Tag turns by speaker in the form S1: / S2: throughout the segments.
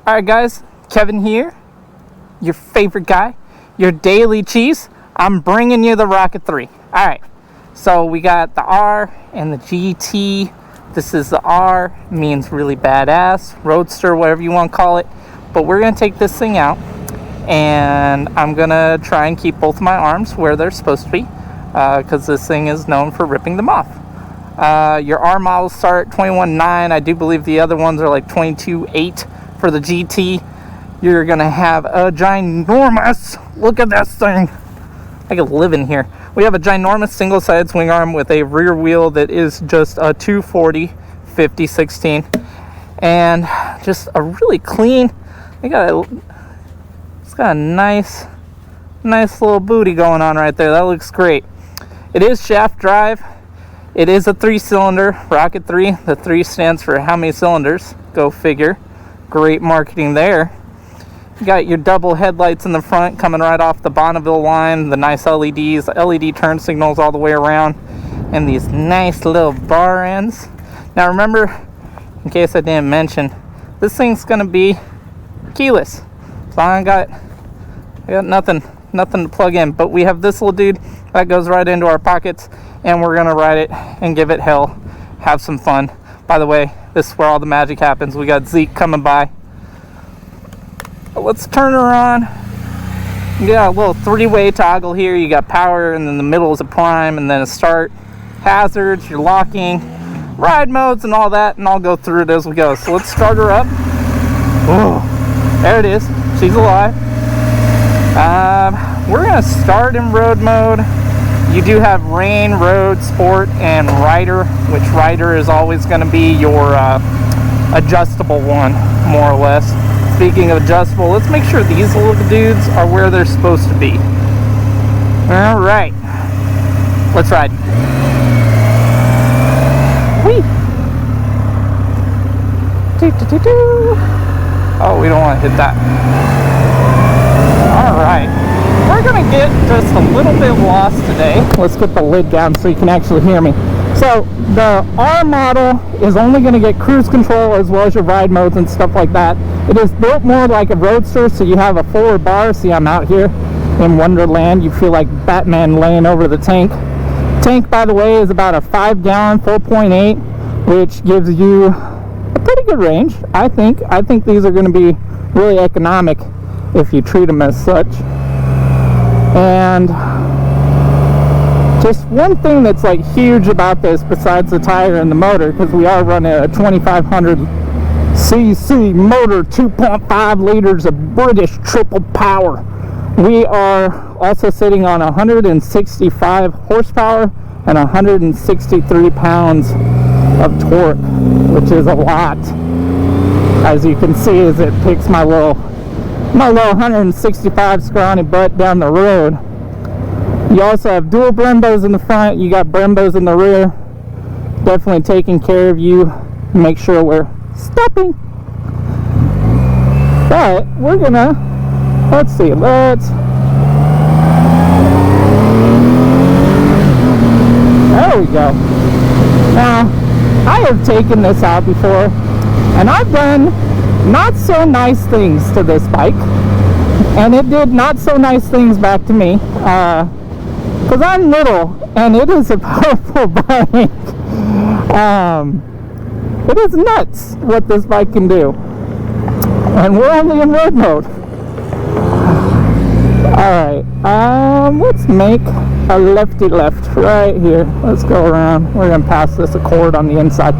S1: Alright guys, Kevin here, your favorite guy, your daily cheese. I'm bringing you the Rocket 3. Alright, so we got the R and the GT. This is the R, means really badass, roadster, whatever you want to call it. But we're going to take this thing out, and I'm going to try and keep both my arms where they're supposed to be, because this thing is known for ripping them off. Your R models start at 21.9. I do believe the other ones are like 22.8 for the GT. You're gonna have a ginormous, look at this thing, I could live in here. We have a ginormous single-sided swing arm with a rear wheel that is just a 240 50/16, and just a really clean, it's got a nice little booty going on right there. That looks great. It is shaft drive. It is a 3-cylinder Rocket 3. The 3 stands for how many cylinders, go figure. Great marketing there. You got your double headlights in the front coming right off the Bonneville line, the nice LEDs, LED turn signals all the way around, and these nice little bar ends. Now remember, in case I didn't mention, this thing's gonna be keyless, so I got nothing to plug in, but we have this little dude that goes right into our pockets, and we're gonna ride it and give it hell, have some fun. By the way, this is where all the magic happens. We got Zeke coming by. Let's turn her on. You got a little 3-way toggle here. You got power, and then the middle is a prime, and then a start, hazards, your locking, ride modes, and all that, and I'll go through it as we go. So let's start her up. Oh, there it is. She's alive. We're gonna start in road mode. You do have rain, road, sport, and rider, which rider is always going to be your adjustable one, more or less. Speaking of adjustable, let's make sure these little dudes are where they're supposed to be. All right, let's ride. Whee! Oh, we don't want to hit that. All right. We're gonna get just a little bit lost today. Let's get the lid down so you can actually hear me. So the R model is only gonna get cruise control as well as your ride modes and stuff like that. It is built more like a roadster, so you have a forward bar. See, I'm out here in Wonderland. You feel like Batman laying over the tank. Tank, by the way, is about a 5-gallon 4.8, which gives you a pretty good range. I think these are gonna be really economic if you treat them as such. And just one thing that's like huge about this, besides the tire and the motor, because we are running a 2500 cc motor, 2.5 liters of British triple power. We are also sitting on 165 horsepower and 163 pounds of torque, which is a lot, as you can see as it picks my little 165 scrawny butt down the road. You also have dual Brembos in the front. You got Brembos in the rear. Definitely taking care of you. Make sure we're stopping. But we're gonna, let's see, there we go. Now, I have taken this out before, and I've done not so nice things to this bike, and it did not so nice things back to me, because I'm little and it is a powerful bike. It is nuts what this bike can do, and we're only in road mode. Alright, let's make a lefty left right here. Let's go around. We're gonna pass this Accord on the inside.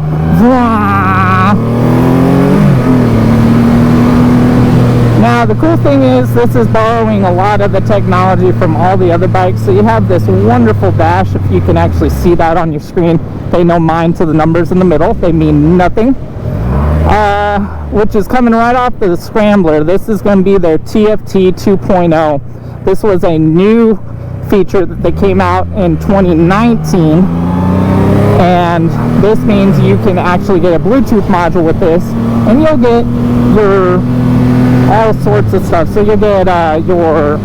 S1: Now the cool thing is, this is borrowing a lot of the technology from all the other bikes. So you have this wonderful dash. If you can actually see that on your screen, they know mine to the numbers in the middle. They mean nothing. Which is coming right off the Scrambler. This is going to be their TFT 2.0. This was a new feature that they came out in 2019. And this means you can actually get a Bluetooth module with this, and you'll get your all sorts of stuff. So you'll get your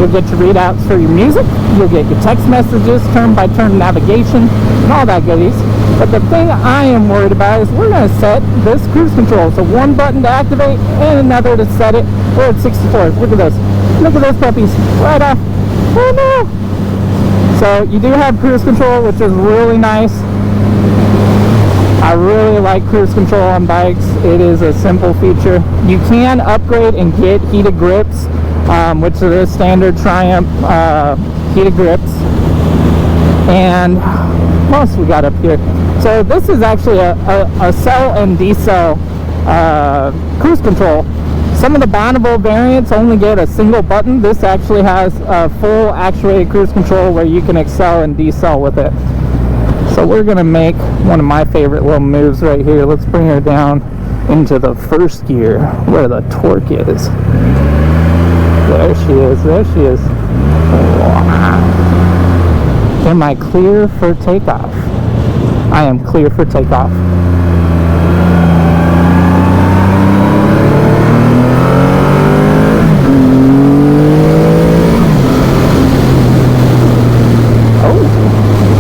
S1: readouts for your music, you'll get your text messages, turn-by-turn navigation, and all that goodies. But the thing I am worried about is we're going to set this cruise control. So one button to activate and another to set it. We're at 64. Look at this. Look at those puppies. Right off. Oh no! So you do have cruise control, which is really nice. I really like cruise control on bikes. It is a simple feature. You can upgrade and get heated grips, which are the standard Triumph heated grips. And what else we got up here? So this is actually a cell and decel cruise control. Some of the Bonneville variants only get a single button. This actually has a full actuated cruise control where you can accel and decel with it. So we're going to make one of my favorite little moves right here. Let's bring her down into the first gear where the torque is. There she is. There she is. Wow. Am I clear for takeoff? I am clear for takeoff.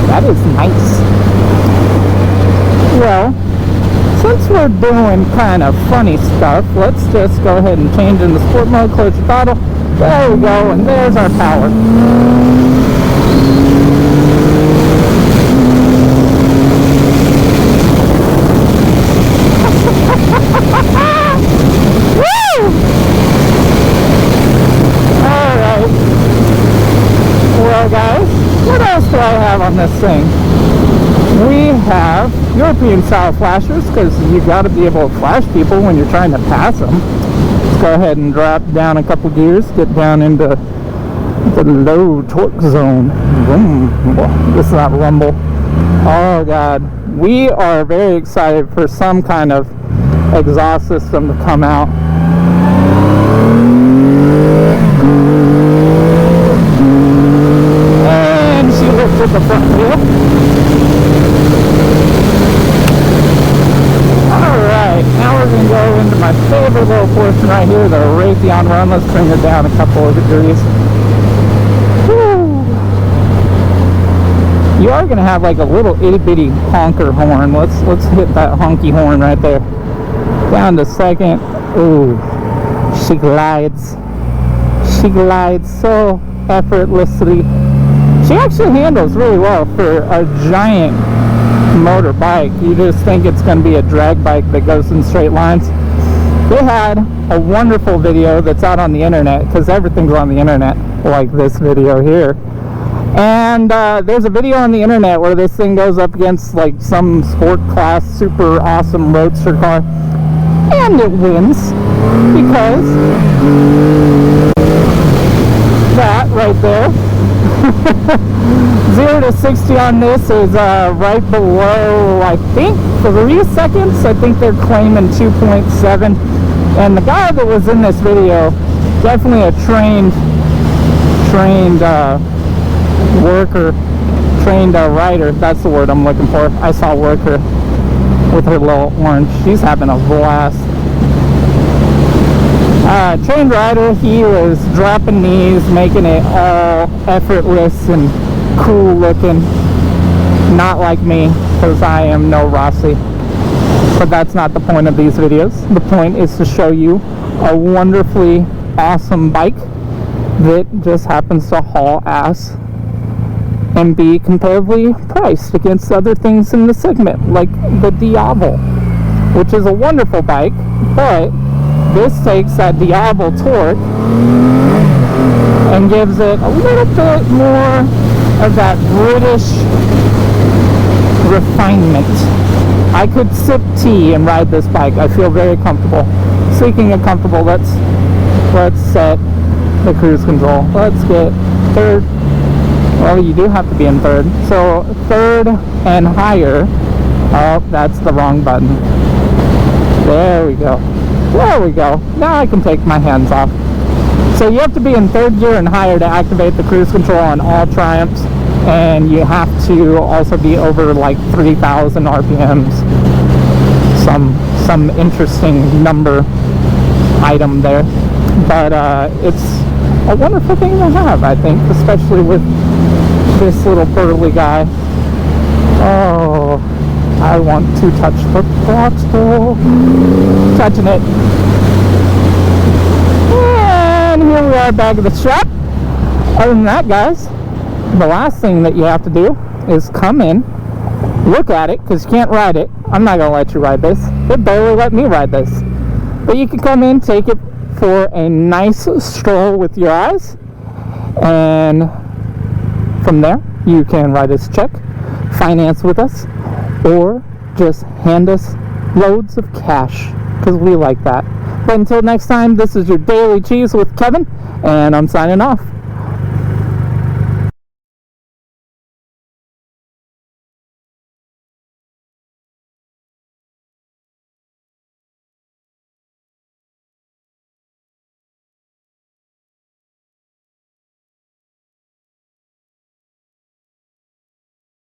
S1: That is nice. Well, since we're doing kind of funny stuff, let's just go ahead and change into sport mode, close your throttle. There we go, and there's our power. Woo! Alright. Well, guys, what else do I have on this thing? We have European style flashers, because you got to be able to flash people when you're trying to pass them. Let's go ahead and drop down a couple gears, get down into the low torque zone. This is not rumble. Oh god, we are very excited for some kind of exhaust system to come out. And she lifted the front wheel. Alright, now we're going to go into my favorite little portion right here, the Raytheon run. Let's bring her down a couple of degrees. Woo. You are going to have like a little itty-bitty honker horn. Let's hit that honky horn right there. Down to second. Ooh, she glides. She glides so effortlessly. She actually handles really well for a giant motorbike. You just think it's going to be a drag bike that goes in straight lines. They had a wonderful video that's out on the internet, because everything's on the internet, like this video here. And there's a video on the internet where this thing goes up against like some sport class super awesome roadster car, and it wins, because that right there 0 to 60 on this is right below, I think, 3 seconds. I think they're claiming 2.7. And the guy that was in this video, definitely a trained worker, trained rider. That's the word I'm looking for. I saw worker with her little orange. She's having a blast. Trained rider, he was dropping knees, making it all effortless and cool looking. Not like me, because I am no Rossi. But that's not the point of these videos. The point is to show you a wonderfully awesome bike that just happens to haul ass and be competitively priced against other things in the segment, like the Diavel, which is a wonderful bike, but this takes that Diavel torque and gives it a little bit more of that British refinement. I could sip tea and ride this bike. I feel very comfortable. Speaking of comfortable, let's set the cruise control. Let's get third. Well, you do have to be in third. So third and higher. Oh, that's the wrong button. There we go. There we go. Now I can take my hands off. So you have to be in third gear and higher to activate the cruise control on all Triumphs, and you have to also be over like 3,000 RPMs. Some interesting number item there, but it's a wonderful thing to have, I think, especially with this little burly guy. Oh, I want to touch the throttle. Touching it. And here we are back at the shop. Other than that, guys, the last thing that you have to do is come in, look at it, because you can't ride it. I'm not going to let you ride this. They barely let me ride this. But you can come in, take it for a nice stroll with your eyes, and from there you can write us a check, finance with us, or just hand us loads of cash, because we like that. But until next time, this is your Daily Cheese with Kevin, and I'm signing off.